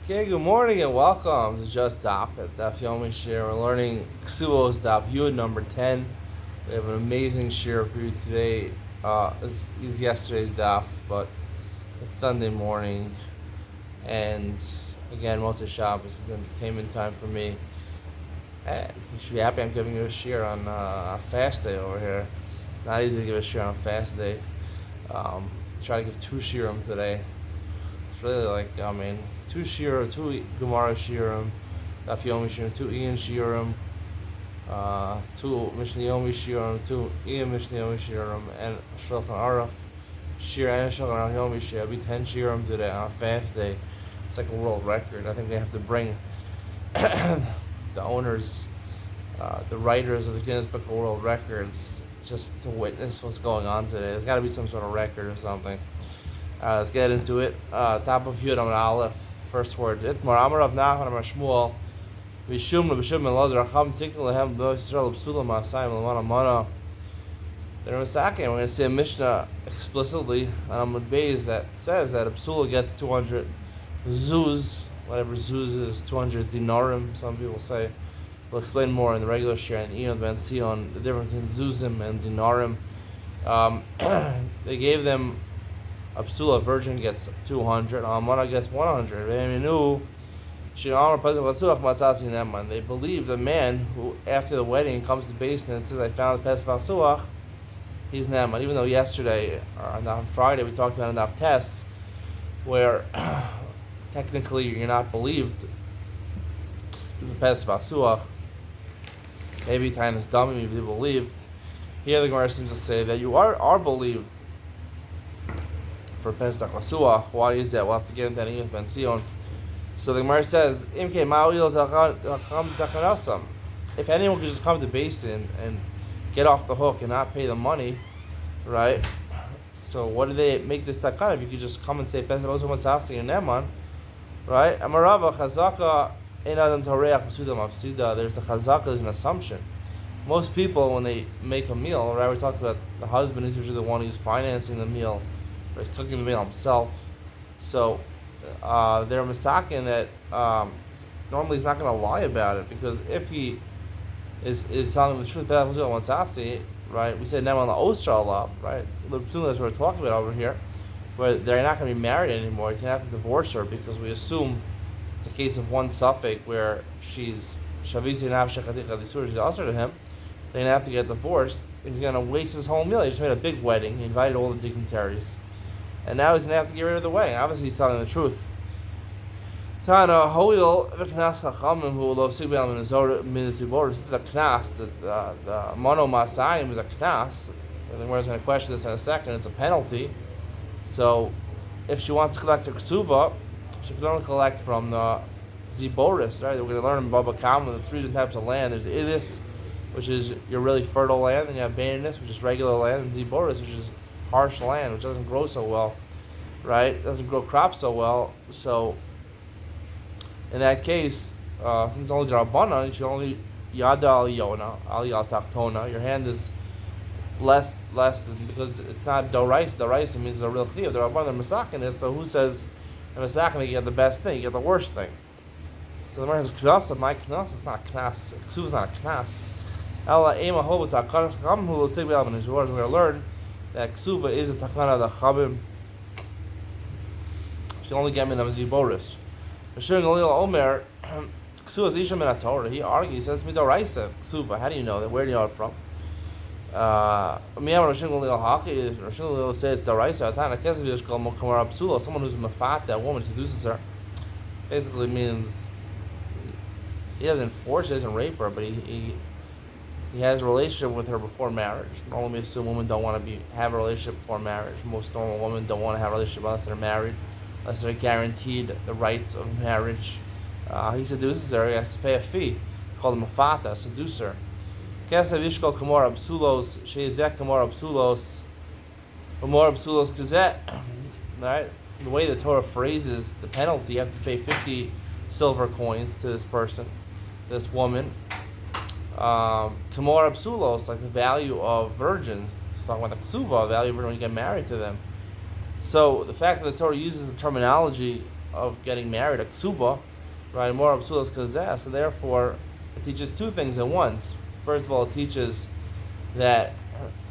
Okay, good morning and welcome to Just Daf It, Daf Yomi Shir. We're learning Kesubos Daf Yud number 10. We have an amazing shir for you today. This is yesterday's Daf, but it's Sunday morning. And again, Motzei Shabbos is entertainment time for me. You should be happy I'm giving you a shir on a fast day over here. Not easy to give a shir on a fast day. Try to give two shirim today. It's really two shirim, two Gemara shirim, Daf Yomi shirim, two Ian shirim, two Mishnah Yomi shirim, two Ian Mishnah Yomi shirim, and Shulchan Aruch shir and Shulchan Aruch Yomi shir. It'll be 10 shirim today on a fast day. It's like a world record. I think they have to bring the owners, the writers of the Guinness Book of World Records just to witness what's going on today. There's got to be some sort of record or something. Let's get into it. Top of Yud Amud Aleph, first word. Itmar Amar Rav Nachman Amar Shmuel V'Shum L'B'Shum L'Lazar Acham Tiknu Lehem B'No Yisrael B'Sula Ma'asayim L'Mana Mana. Then in a second, we're going to see a Mishnah explicitly on Amud Beis that says that a Psula gets 200 zuz, whatever zuz is, 200 dinarim, some people say. We'll explain more in the regular share and Ian Ben Sion, the difference between zuzim and dinarim. They gave them a psula, virgin gets 200, Amana gets 100. They believe the man who, after the wedding, comes to the basin and says, I found the Pesach Suach, he's Neman. Even though yesterday, or on Friday, we talked about enough tests where technically you're not believed the Pesach Suach. Maybe time is dummy, maybe they believed. Here the Gemara seems to say that you are believed for Pesach Masuach. Why is that? We'll have to get into that in Ben Sion. So the Gemara says, if anyone could just come to basin and get off the hook and not pay the money, right? So what do they make this takan? If you could just come and say Pesach Masuach Matzasi and Neman, right? Amarava Chazaka Ein Adam Toreach Masuda Mafsida. There's a Chazaka, there's an assumption. Most people, when they make a meal, right? We talked about the husband is usually the one who's financing the meal, right, cooking the meal himself. So they're mistaken that normally he's not going to lie about it, because if he is telling the truth, right? We said never on the Ostra Allah, right? That's what we're talking about over here, where they're not going to be married anymore. You can have to divorce her because we assume it's a case of one suffix where she's Shavisi Nav Shechadich she's also to him. They're going to have to get divorced. He's going to waste his whole meal. He just made a big wedding. He invited all the dignitaries. And now he's going to have to get rid of the wedding. Obviously, he's telling the truth. Tana Hoil Viknas Chachamim who lo Sigbal Minizibor. This is a knas. The Mono Masayim is a knas. I think we're going to question this in a second. It's a penalty. So, if she wants to collect her ksuva, she can only collect from the Ziboris, right? We're going to learn in Baba Kama the three different types of land. There's Idis, which is your really fertile land, and you have Baininus, which is regular land, and Ziboris, which is harsh land, which doesn't grow so well, right? It doesn't grow crops so well. So, in that case, since only Rabbanan, you should only Yada Aliyona, Aliyah Tachtona. Your hand is less than, because it's not Dorais. Dorais means a real Chiyuv. The Rabbanan, the Masakin is, so who says in Masakin you get the best thing, you get the worst thing? So the Gemara has knas, my knas, it's not knas. Ksuva is not a knas. Ella ema hoba takanas chachamim who will say we have in his words. We're going to learn that ksuva is a takana of the chabim. She only get min of ziboris. Rishon Galil Omer ksuva is isha min Torah. He argues, he says midoraisa ksuva. How do you know that? Where do you know it from? Miyam Rishon Galil haki. Rishon Galil says it's doraisa. Atana Kesubos kol mokamar absula. Someone who's mafat, that woman seduces her. Basically means he doesn't force, he doesn't rape her, but he has a relationship with her before marriage. Normally, we assume women don't want to have a relationship before marriage. Most normal women don't want to have a relationship unless they're married, unless they're guaranteed the rights of marriage. He seduces her, he has to pay a fee, called a mafata, seducer. Kesav Yishkol Kamor Absulos, Sheizek Kamor Absulos, Kamor Absulos Kazet. Right? The way the Torah phrases the penalty, you have to pay 50 silver coins to this person, this woman. Kamor Absulos, like the value of virgins. It's talking about the ksuva, value of virgins when you get married to them. So the fact that the Torah uses the terminology of getting married, a ksuba, right? More absulos kazeh. So therefore, it teaches two things at once. First of all, it teaches that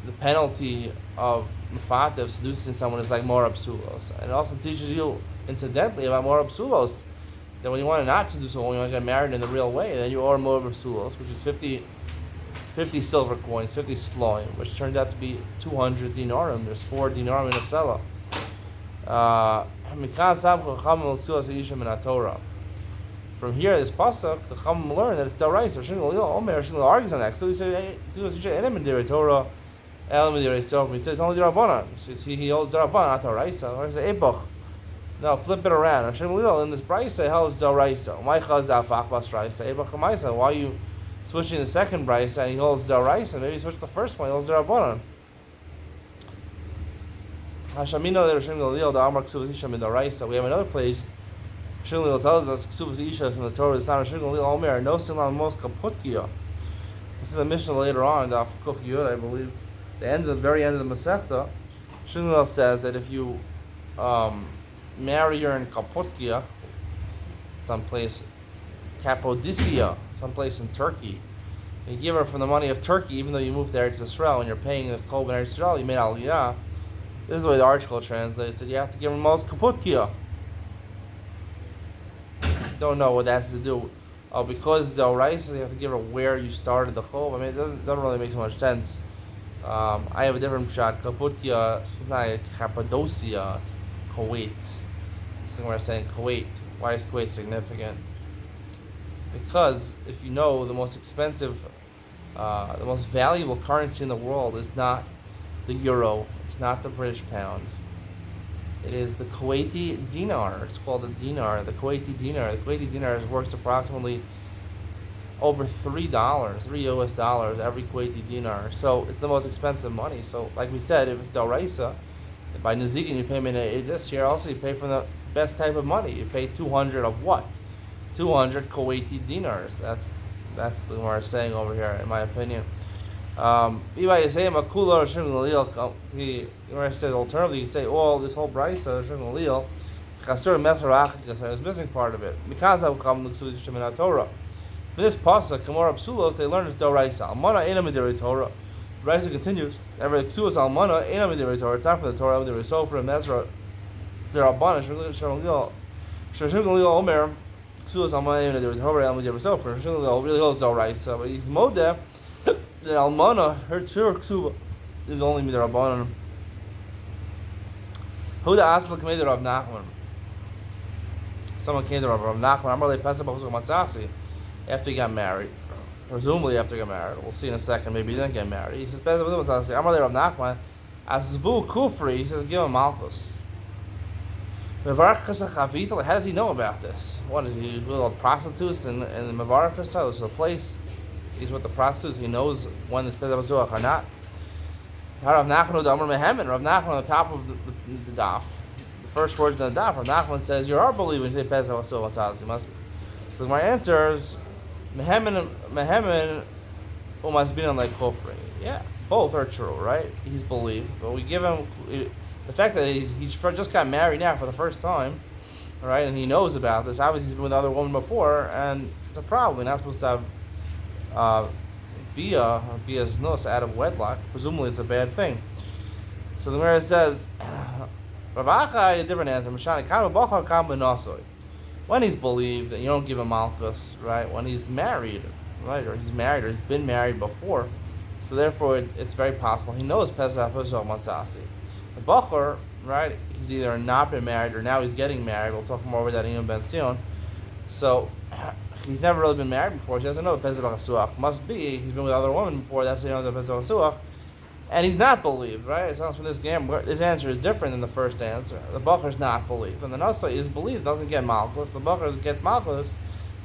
the penalty of mefatev, seducing someone, is like more absulos, and it also teaches you incidentally about more absulos. That when you want to not seduce someone, you want to get married in the real way, then you owe more absulos, which is 50 silver coins, 50 sloim, which turned out to be 200 dinarim. There's 4 dinarim in a selah. From here, this pasuk, the Chacham learn that it's daraisa. Omer argues on that. So he said, He says it's only darabanan. So he holds darabanan, not daraisa. Or is it ebuch? No, flip it around. Hashem Lil in this brayso holds daraisa. Why are you switching the second brayso and he holds daraisa? Maybe he switched the first one. He holds darabanan. Hashamino that Hashem Lil the Amar Kesubos Isha min daraisa. We have another place. Hashem Lil tells us Kesubos Isha from the Torah. It's not Hashem Lil Omer no silam mos kaputkia. This is a mission later on in Daf It, I believe. The very end of the Masechta. Hashem Lil says that if you marry her in Kaputkia, someplace, Cappadocia, someplace in Turkey. You give her from the money of Turkey, even though you moved there to Israel and you're paying the Kol in Israel, you made Aliyah. This is the way the article translates it. You have to give her most Kaputkia. Don't know what that has to do. Because the Oraisa, you have to give her where you started the Kol. I mean, it doesn't really make so much sense. I have a different shot. Kaputkia, it's not like Cappadocia, it's Kuwait. We're saying Kuwait. Why is Kuwait significant? Because if you know, the most expensive, the most valuable currency in the world is not the euro. It's not the British pound. It is the Kuwaiti dinar. It's called the dinar. The Kuwaiti dinar. The Kuwaiti dinar is worth approximately over $3, $3 every Kuwaiti dinar. So it's the most expensive money. So like we said, if it's daraisa, by Nazikin you pay me this year. Also you pay for the best type of money. You pay 200 of what? 200 Kuwaiti dinars. That's the Gemara saying over here, in my opinion. The Gemara says alternatively, you say, oh, this whole brayso is missing part of it. For this pasuk, Kamor Absulos, they learn it's doraisa. Almana ena midiri Torah. Brayso continues. Every Kesubos almana ena midiri Torah. It's not for the Torah. Midiri Sofer and Ezra. There are banish. Shashim Galil Omer. Kesubos almana ena midiri Torah. El midiri Sofer. Shashim Galil really holds doraisa, but he's modeh that almana her Kesuba is only midiri Rabbanan. Huda asla k'mei Rav Nachman. Someone came to Rav Nachman. Amar le Pesach b'chuzuk matzasi. After he got married, presumably after he got married, we'll see in a second. Maybe he didn't get married. He says, "Pesach b'chuzuk matzasi." Amar le Rav Nachman. As bu kufri, he says, "Give him malchus." Mevarach kasachavita. How does he know about this? What is he with all prostitutes and the Mevarach kasach? It's a place. He's with the prostitutes. He knows when it's Pesach b'chuzuk or not. Rav Nachman Amar Mehemen. Rav Nachman on the top of the daf, the first words in the daf. Rav Nachman says, "You are believing you say Pesach b'chuzuk matzasi." Must be. So my answers, Mehemen umasbinan like kofri. Yeah, both are true, right? He's believed, but we give him the fact that he's just got married now for the first time, right? And he knows about this. Obviously, he's been with another woman before, and it's a problem. We're not supposed to have bia znus out of wedlock. Presumably, it's a bad thing. So the Gemara says, Rav Achai, a different answer. Mishani kanu bachar kam b'nasoy. When he's believed, you don't give him malchus, right? When he's married, right, or he's married, or he's been married before, so therefore it's very possible he knows Pesach b'chuzuk matzasi. The bachar, right, he's either not been married or now he's getting married. We'll talk more about that in Yom Ben Sion. So he's never really been married before. He doesn't know Pesach b'chuzuk. Must be he's been with other women before. That's how he knows Pesach b'chuzuk. And he's not believed, right? It sounds from this game, his answer is different than the first answer. The Bachar is not believed. And the Nasa is believed, doesn't get Malchus. The Bachar gets Malchus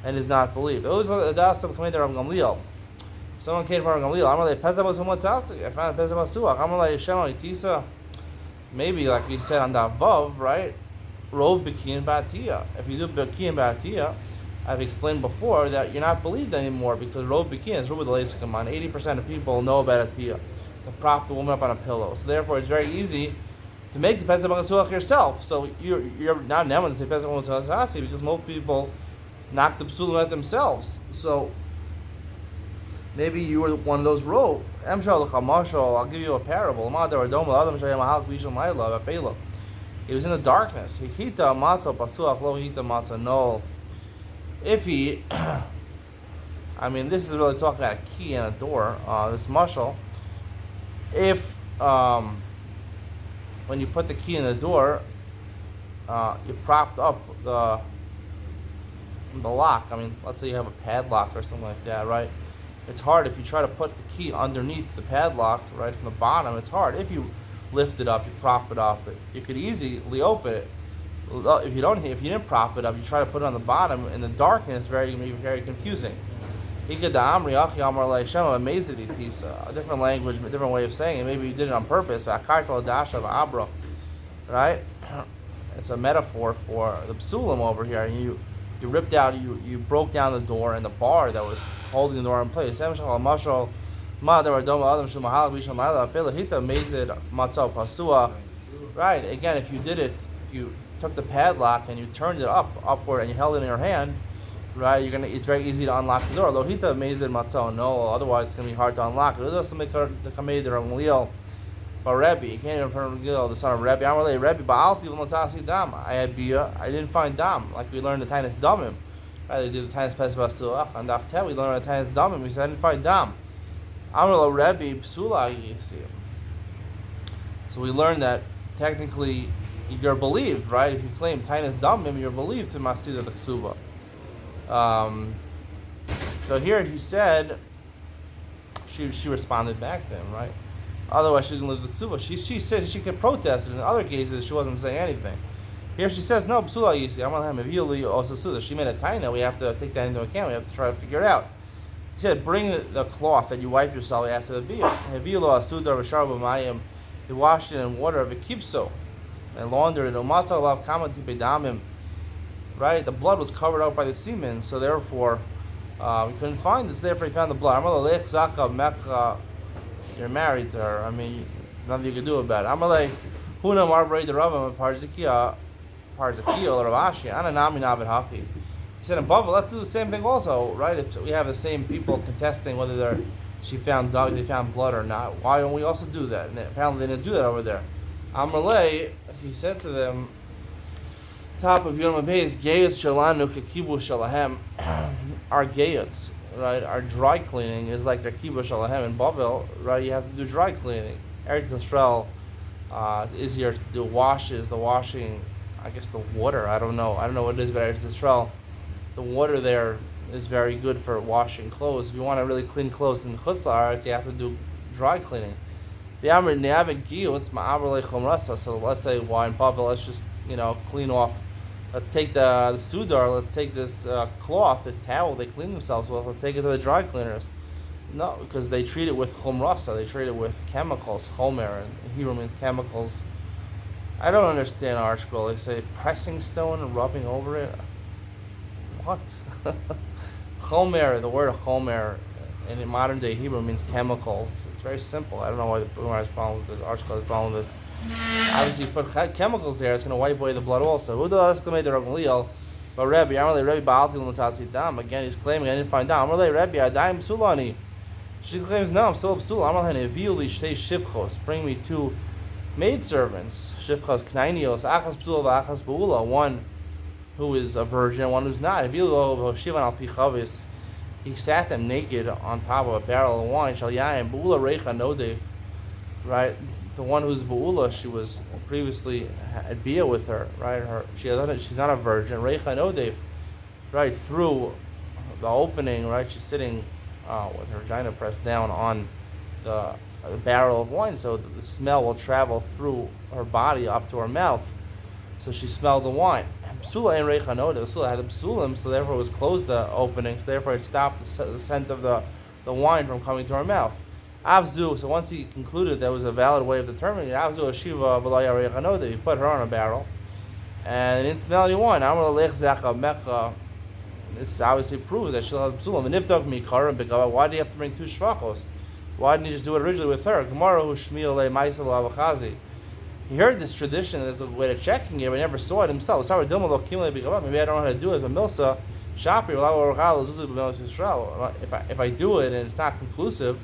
and is not believed. It was the Das of the Commander of Gamliel. Someone came from Gamliel. I'm like, Pesach was Humatastic. I found Pesach was Suach. I'm like, Shem Tisa. Maybe, like we said on that Vav, right? Rov B'ki and Batia. If you do B'ki and Batia, I've explained before that you're not believed anymore because Rov B'ki is Ruba the Leisikamon. 80% of people know about Atiyah. To prop the woman up on a pillow. So therefore it's very easy to make the Pesach B'Chasuach yourself. So you're not neman to say Pesach B'Chasuach because most people knock the psulim at themselves. So maybe you were one of those rove. I'll give you a parable. He was in the darkness. If he, I mean, this is really talking about a key and a door. This mashal. If when you put the key in the door, you propped up the lock. I mean, let's say you have a padlock or something like that, right? It's hard if you try to put the key underneath the padlock, right from the bottom. It's hard. If you lift it up, you prop it up, you could easily open it. If you didn't prop it up, you try to put it on the bottom in the darkness. Very confusing. A different language, a different way of saying it. Maybe you did it on purpose. Right? It's a metaphor for the psulim over here. And you ripped out, you broke down the door and the bar that was holding the door in place. Right? Again, if you did it, if you took the padlock and you turned it upward, and you held it in your hand, right? It's very easy to unlock the door. Lohita amazed matzah. No, otherwise it's gonna be hard to unlock it. It doesn't make the kamed Ramliel, but Rebbe, you can't even turn the son of Rebbe. I'm really Rebbe. Ba'alti v'matzasi dam. I had bia. I didn't find dam. Like we learned the Tainis damim. Right? They did the Tainis Pesach Basuach on Daf It. We learned the Tainis damim. We said I didn't find dam. I'm really Rebbe psula yisi. So we learned that technically you're believed, right? If you claim Tainis damim, you're believed to Masida the Kesuba. So here he said she responded back to him, right? Otherwise she didn't lose the Kesuba. She said she could protest it. In other cases she wasn't saying anything. Here she says no psula yisi. I'm also suda. She made a taina. We have to take that into account. We have to try to figure it out. He said bring the cloth that you wipe yourself after the bia. Hevilo asuda v'shar b'mayim. He washed it in water of a kipso and laundered it. Umata lav kamati bedamim. Right, the blood was covered up by the semen, so therefore we couldn't find this. Therefore, he found the blood. You're married to her. I mean, nothing you can do about it. Amalei, huna marbrei the ravam parzakia or ravashi. Ananami navid haki. He said in Bava, let's do the same thing also, right? If we have the same people contesting whether they found blood or not, why don't we also do that? And apparently they didn't do that over there. Amalei, he said to them, top of Yom Beis, Gayats Shalanu Kesubos Shalahem. Our Gayats, right? Our dry cleaning is like their Kesubos Shalahem in Bavel, right? You have to do dry cleaning. Eretz Yisrael, it's easier to do washes. The washing, I guess the water. I don't know what it is, but Eretz Yisrael, the water there is very good for washing clothes. If you want to really clean clothes in Chutz La'aretz, you have to do dry cleaning. The Amr Ne'avik Giyutz Ma'aber Lechem Rasa. So let's say why in Bavel, let's just clean off. Let's take the sudar, let's take this cloth, this towel they clean themselves with, let's take it to the dry cleaners. No, because they treat it with chumrasa, they treat it with chemicals. Chomer, in Hebrew means chemicals. I don't understand our scroll. They say pressing stone and rubbing over it. What? Chomer, the word chomer in modern day Hebrew means chemicals. It's very simple. I don't know why the Boomer has a problem with this, our scroll has a problem with this. Obviously, you put chemicals there, it's going to wipe away the blood also. But Rebbe, again, he's claiming I didn't find dam. She claims no, I'm still psul. Bring me two maidservants. One who is a virgin, one who's not. He sat them naked on top of a barrel of wine. Right? The one who's Ba'ula, she was previously at Bia with her, right? She's not a virgin. Reicha Nodev, right? Through the opening, right? She's sitting with her vagina pressed down on the barrel of wine, so the smell will travel through her body up to her mouth. So she smelled the wine. Psula and Reicha Nodev. Psula had a psulim, so therefore it was closed the opening, so therefore it stopped the scent of the wine from coming to her mouth. Avzu, so once he concluded there was a valid way of determining it, Avzu Ashiva V'Laya Reicha, he put her on a barrel, and it didn't smell any wine. This obviously proves that she has psulim. And if why do you have to bring two shvachos? Why didn't you just do it originally with her? Gemara Hushmiel Le Maisel Avachazi. He heard this tradition as a way of checking it, but he never saw it himself. Maybe I don't know how to do it, but Milsa, Shapi, if I do it and it's not conclusive,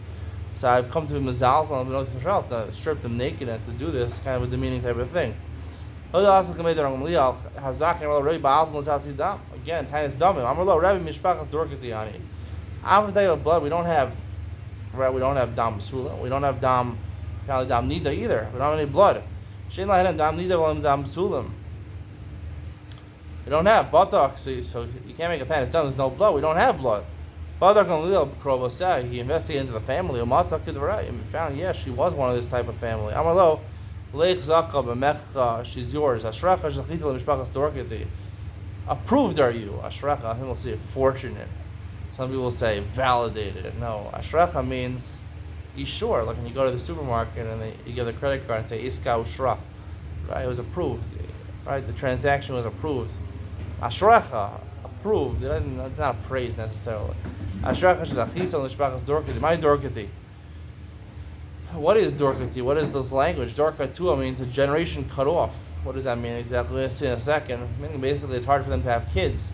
so I've come to be Mazal to strip them naked and to do this kind of a demeaning type of thing. Again, Tainis Damim. I'm a Rabbi Mishpachas Dorkatiani. After day of blood, we don't have Dam Sula, we don't have Dam Nida either. We don't have any blood. Shein lahen Dam Nida Dam Sulam. We don't have buttocks, so you can't make a Tainis Dam. There's no blood. We don't have blood. He investigated into the family. He found, yes, she was one of this type of family. Amarlo, Leich Zaka b'mecha, she's yours. Ashraka shachita l'mishpachas dorkati. Approved are you? Ashraka, I think we'll see it, fortunate. Some people say validated. No, Ashraka means you sure. Like when you go to the supermarket and you give the credit card and say Iska Ushra, right? It was approved, right? The transaction was approved. Ashraka, approved. It's not a praise necessarily. Ashraka shachita l'mishpachas dorkati. My dorkati. What is dorkati? What is this language? Dorkatua means a generation cut off. What does that mean exactly? We'll see in a second. Meaning basically it's hard for them to have kids.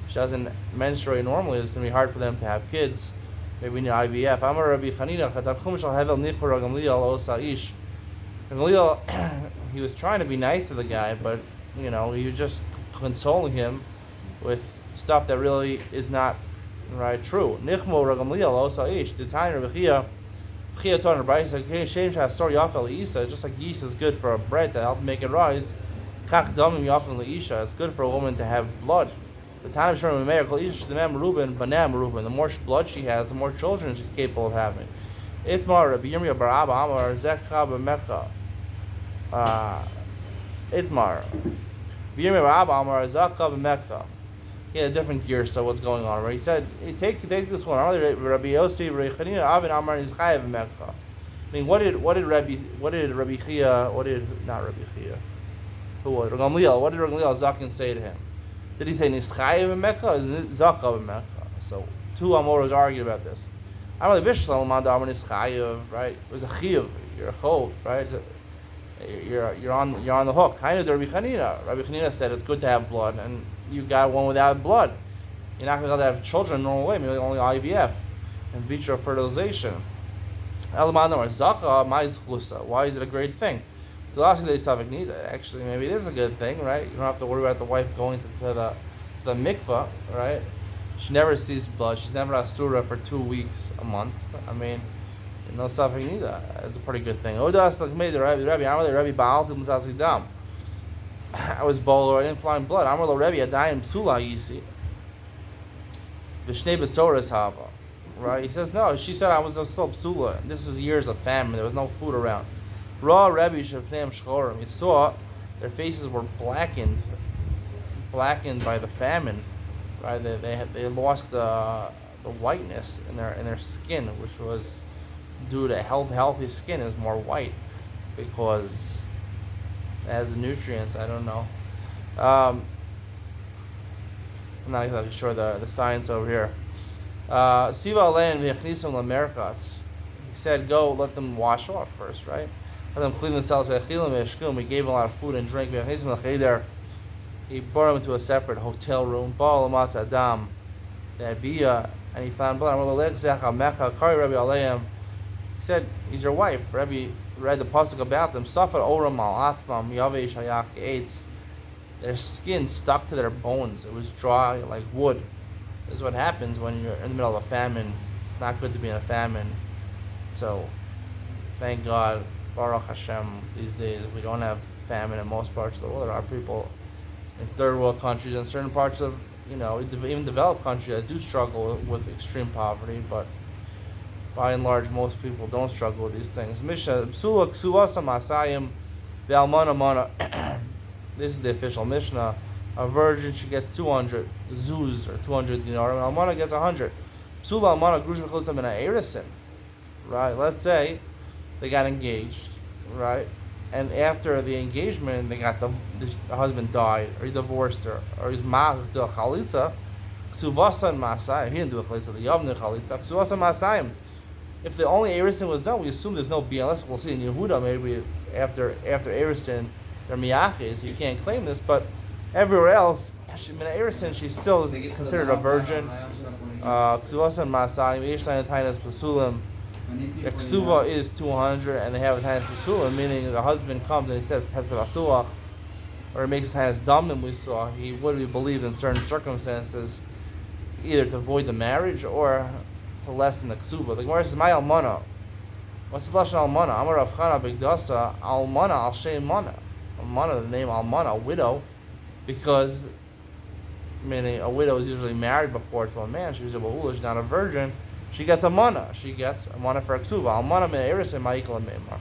If she doesn't menstruate normally, it's going to be hard for them to have kids. Maybe we need IVF. Amar Rabbi Chanina, Gamliel, he was trying to be nice to the guy, but he was just consoling him with stuff that really is not right true. Nichmo Gamliel Osaish, the time Rabbi just like yeast is good for a bread to help make it rise, it's good for a woman to have blood. The more blood she has, the more children she's capable of having. Itmar he had a different gear, so what's going on, right? He said, hey, take this one. Rabbi Yossi, I mean, what did Rabbi Chia, not Rabbi Chia, who was Gamliel? What did Gamliel Zakin say to him? Did he say Nischayev Mekka or Zakav Mekka? So two Amoros argued about this. I'm really Bishlam Mandam Nischayev, right? It was a chiyuv. You're a chol, right? You're on the hook. Kind of Rabbi Chanina. Rabbi Chanina said it's good to have blood, and you got one without blood. You're not going to have children in a normal way, maybe only IVF and vitro fertilization. Why is it a great thing? Actually, maybe it is a good thing, right? You don't have to worry about the wife going to the mikvah, right? She never sees blood. She's never asura for 2 weeks a month. I mean, no suffering neither. It's a pretty good thing. I was bolo, I didn't fly in blood. I'm a Rebbe, Adayim Psula Yisi. Vishnei Betzoras Hava. Right? He says, no, she said I was still Psula. This was years of famine. There was no food around. Ra Rebbe Shepneim Shchorim. He saw their faces were blackened by the famine. Right? They lost the whiteness in their skin, which was due to healthy skin is more white because it has the nutrients. I don't know. I'm not exactly sure the science over here. Siva Alein v'yachnisam lamerkas. He said, go let them wash off first, right? Let them clean themselves. V'yachilim v'yashkum. He gave them a lot of food and drink. V'yachnisam l'cheder. He brought them into a separate hotel room. Baal l'matz adam. And he found blood. He said, he's your wife. Rabbi read the pasuk about them. Safar oram al atzmam yavesh hayak eitz. Their skin stuck to their bones. It was dry like wood. This is what happens when you're in the middle of a famine. It's not good to be in a famine. So, thank God, Baruch Hashem, these days we don't have famine in most parts of the world. There are people in third world countries and certain parts of, even developed countries that do struggle with extreme poverty, but by and large, most people don't struggle with these things. Mishnah, Psula Ksuvasa Masayim Ve'almana Mana. This is the official Mishnah. A virgin, she gets 200 zuz, or 200 dinar, and Almana gets 100. Psula Almana Grusha Chilitzam in Erisin. Right? Let's say they got engaged, right? And after the engagement, they got the husband died, or he divorced her, or he's ma'ach to a chalitza. Ksuvasa and Masayim. He didn't do the chalitza, the Yavne chalitza. Ksuvasa Masayim. if the only Erisin was done, we assume there's no B, unless we'll see in Yehuda, maybe after Erisin, they're miyachis, so you can't claim this, but everywhere else, Erisin, she still is considered a virgin. Kesubos and Masayim, Yeshlein Tainas Pasulim. The Kesuba is 200, and they have a Tainas Pasulim, meaning the husband comes and he says Pesav Asuach, or he makes Tainas Damim, we saw, he would be believed in certain circumstances, either to avoid the marriage or to lessen the Kesuba. The Gemara says, My Almana. What's the Lashon Almana? Amar Rav Chana Bigdasa, Almana al Shem Mana. Almana, the name Almana, a widow, because meaning a widow is usually married before to a man. She was a bahula, she's not a virgin. She gets a mana. She gets a mana for a ksuva. Almana min erisin ma'ikla meimar.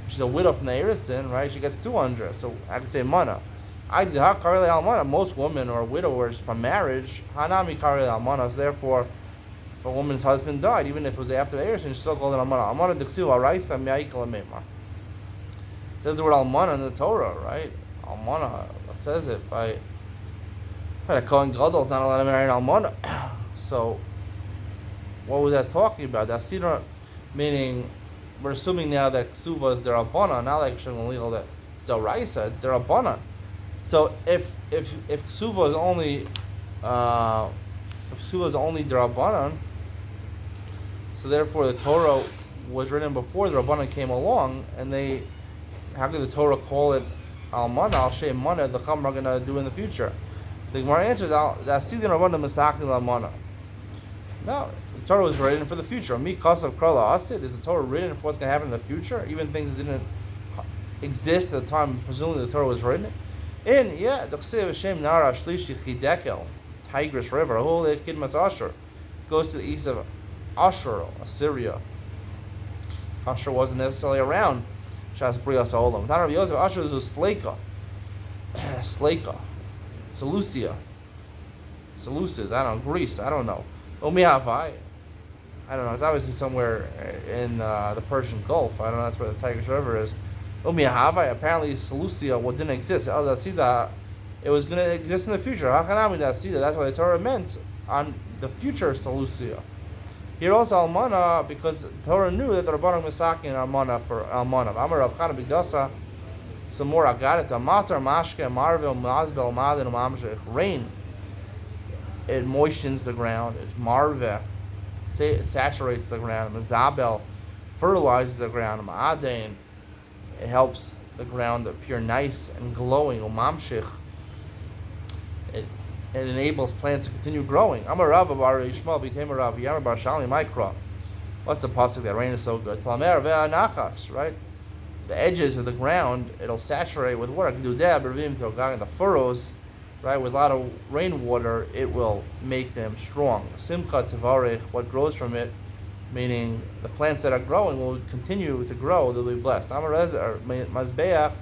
She's a widow from the erisin, right? She gets 200. So I could say mana. I did karele almana. Most women or widowers from marriage hanami karele almana. So therefore, if a woman's husband died, even if it was after the erisin, she's still called an almana. Almana diksuva raisa ma'ikla meimar. It says the word almana in the Torah, right? Almana says it by. But a Kohen Gadol is not allowed to marry an almana. So, what was that talking about? That siddur, meaning we're assuming now that ksuva is their abana, not like shengalil that it's their raisa, it's their abana. So if ksuva is only their abana, so therefore the Torah was written before the rabbanan came along, and how could the Torah call it almana, al shem mana, the chum are going to do in the future? The Gemara answers, no, the Torah was written for the future. Mi kasav krala asid. Is the Torah written for what's going to happen in the future? Even things that didn't exist at the time, presumably the Torah was written. The Chsiv Hashem Nara Shlishi Chidekel, Tigris River, Holy Kidmas Ashur, goes to the east of Ashur, Assyria. Ashur wasn't necessarily around. Shas Brias Olam. Tanarav Yosef Ashur is Sleka. Seleucia, I don't know, Greece, I don't know. Omihavai, I don't know, it's obviously somewhere in the Persian Gulf. I don't know, that's where the Tigris River is. Omihavai, apparently Seleucia didn't exist. It was going to exist in the future. Hakanami Dasida, that's why the Torah meant on the future Seleucia. Here also Almana, because the Torah knew that the Rabbanim Misaki and Almana for Almana. Amar Rav Chana Bigdasa. Some more agarita matar mashke marvel mazbel madin mamshech. Rain, it moistens the ground. It marve, saturates the ground. Mazabel, fertilizes the ground. Ma'adein, it helps the ground appear nice and glowing. Umamshech, it enables plants to continue growing. Amar Rav bar Yishmael b'teimer Rav Yamar bar Shalmi Mikra. What's the pasuk that rain is so good? Flamer ve'anachas, right? The edges of the ground, it'll saturate with water. The furrows, right, with a lot of rainwater, it will make them strong. Simcha tevarech, what grows from it, meaning the plants that are growing will continue to grow, they'll be blessed. Mazbeach,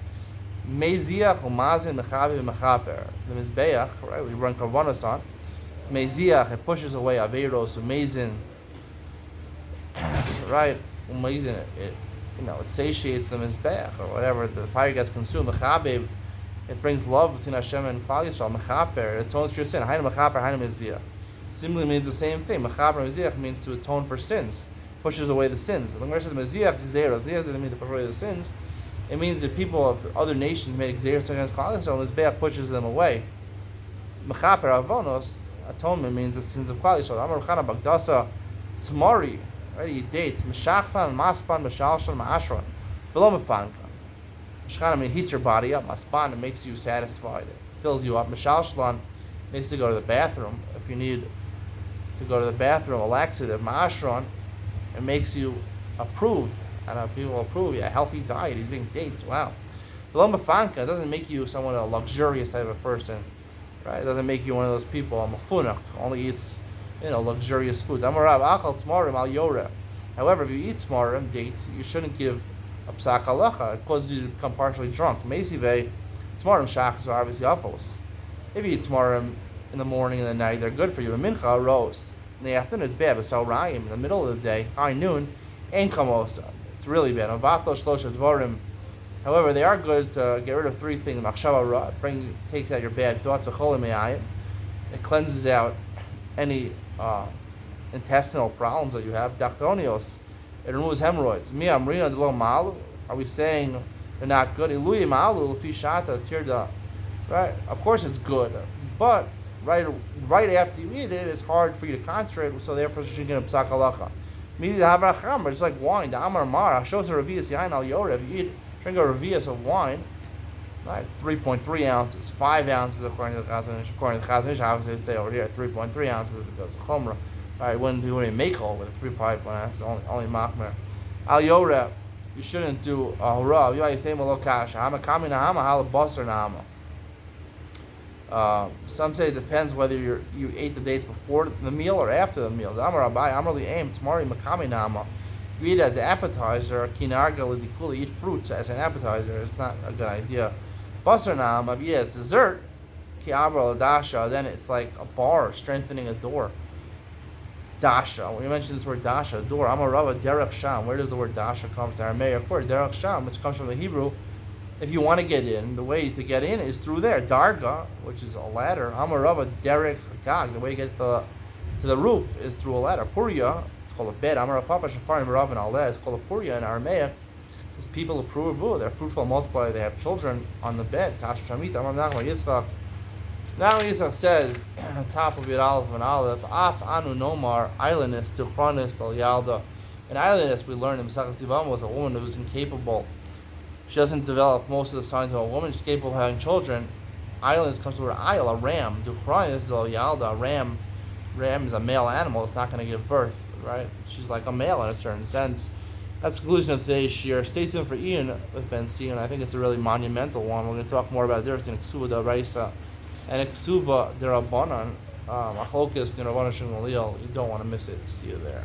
meziach, umazin, mechaviv, mechaper. The mizbeach, right, we run karvanos on. It's meziach, it pushes away averos, umazin, right, umazin, it satiates the mizbeach, or whatever, the fire gets consumed. Mechabev, it brings love between Hashem and Klal Yisrael. Mechaper, it atones for your sin. Hainu mechaper, hainu miziach. Simply means the same thing. Mechaper and miziach means to atone for sins, pushes away the sins. The Gemara says miziach gzeros. Miziach doesn't mean to push away the sins. It means that people of other nations made gzeros against Klal Yisrael, and mizbeach pushes them away. Mechaper avonos, atonement means the sins of Klal Yisrael. Amar Chana Bagdasa Tamari. Right, he dates Meshachlan, Maspan, Meshalshan, Ma'ashran. Below Mefankan. Meshachlan means heats your body up. Maspan, it makes you satisfied. It fills you up. Meshalshan makes you go to the bathroom. If you need to go to the bathroom, a laxative. Ma'ashran, it makes you approved. And people approve a healthy diet. He's eating dates. Wow. Below Mefanka, it doesn't make you someone a luxurious type of person. Right? It doesn't make you one of those people. I'm a funak, only eats luxurious food. However, if you eat tmarim, dates, you shouldn't give a psak halacha. It causes you to become partially drunk. Meisive, tmarim shachas are obviously afos. If you eat tmarim in the morning and the night, they're good for you. A mincha rose. In the afternoon, it's bad. But so rayim in the middle of the day, high noon, ain't kamosa. It's really bad. However, they are good to get rid of three things. Machshava ra, takes out your bad thoughts. It cleanses out any intestinal problems that you have. Dachtonios, It removes hemorrhoids. Mi amrina de lo malu. Are we saying they're not good? Iluyi malu lefi shata tirda. Right? Of course it's good, but right after you eat it, it's hard for you to concentrate. So therefore, you should get a psak halacha. Immediately have a chamer, just like wine. The amar mar shows a revius yain al yoreh. If you drink a revius of wine, nice, 3.3 ounces, 5 ounces according to the Chazon Ish. According to the Chazon Ish, obviously they say over here 3.3 ounces because of chumrah. Right? Wouldn't do any make-all with a 3.5 ounce, only machmer. Al yoreh, you shouldn't do a hurrah. You say malo kasha. Hama kami nahama hala basar nahama. Some say it depends whether you ate the dates before the meal or after the meal. The Amar Abai, Amrli Aim, Tamari Makami Nama. You eat it as an appetizer, Kinarga Lidikuli, eat fruits as an appetizer. It's not a good idea. Basar Nama, if you eat it as dessert, Ki Abra Dasha, then it's like a bar strengthening a door. Dasha. When you mention this word Dasha, door, Amar Rava, Derech Sham. Where does the word Dasha come from? Aramaic, of course, Derech Sham, which comes from the Hebrew. If you want to get in, the way to get in is through there. Darga, which is a ladder. Amarava derek gag. The way to get to the roof is through a ladder. Puria, it's called a bed. Amarapapa shaparim barav and aleh. It's called a puria in Aramaic. Because people approve. They're fruitful, multiply. They have children on the bed. Tash shamit. Amar Nachman Yitzchak. Nachman Yitzchak says, on top of it, Aleph and Aleph. Af anu nomar islandess to chronis al yalda. An islandess, we learned in Mesachas Sivam, was a woman who was incapable. She doesn't develop most of the signs of a woman. She's capable of having children. Islands comes to her isle, a ram. Duchran is the yalda. Ram is a male animal. It's not going to give birth, right? She's like a male in a certain sense. That's the conclusion of today's shir. Stay tuned for Ian with Ben Sion. I think it's a really monumental one. We're going to talk more about the difference in Kesuba da Raisa and Kesuba da Rabbanan. Machlokes, Rabbanan Shem Galil. You don't want to miss it. See you there.